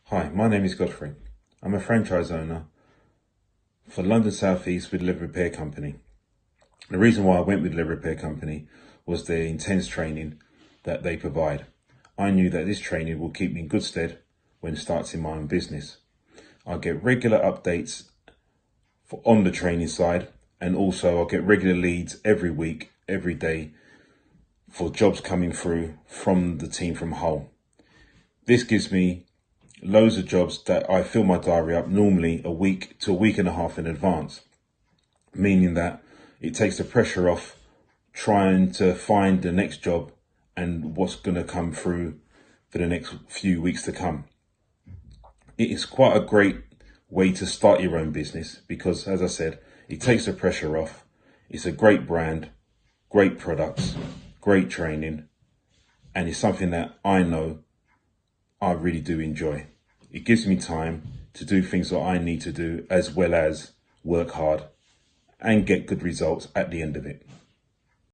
Hi, my name is Godfrey. I'm a franchise owner for London South East with Leather Repair Company. The reason why I went with Leather Repair Company was the intense training that they provide. I knew that this training will keep me in good stead when starting my own business. I get regular updates on the training side, and also I'll get regular leads every week, every day for jobs coming through from the team from Hull. This gives me loads of jobs that I fill my diary up normally a week to a week and a half in advance, meaning that it takes the pressure off trying to find the next job and what's going to come through for the next few weeks to come. It is quite a great way to start your own business because, as I said, it takes the pressure off. It's a great brand, great products, great training, and it's something that I know I really do enjoy. It gives me time to do things that I need to do, as well as work hard and get good results at the end of it.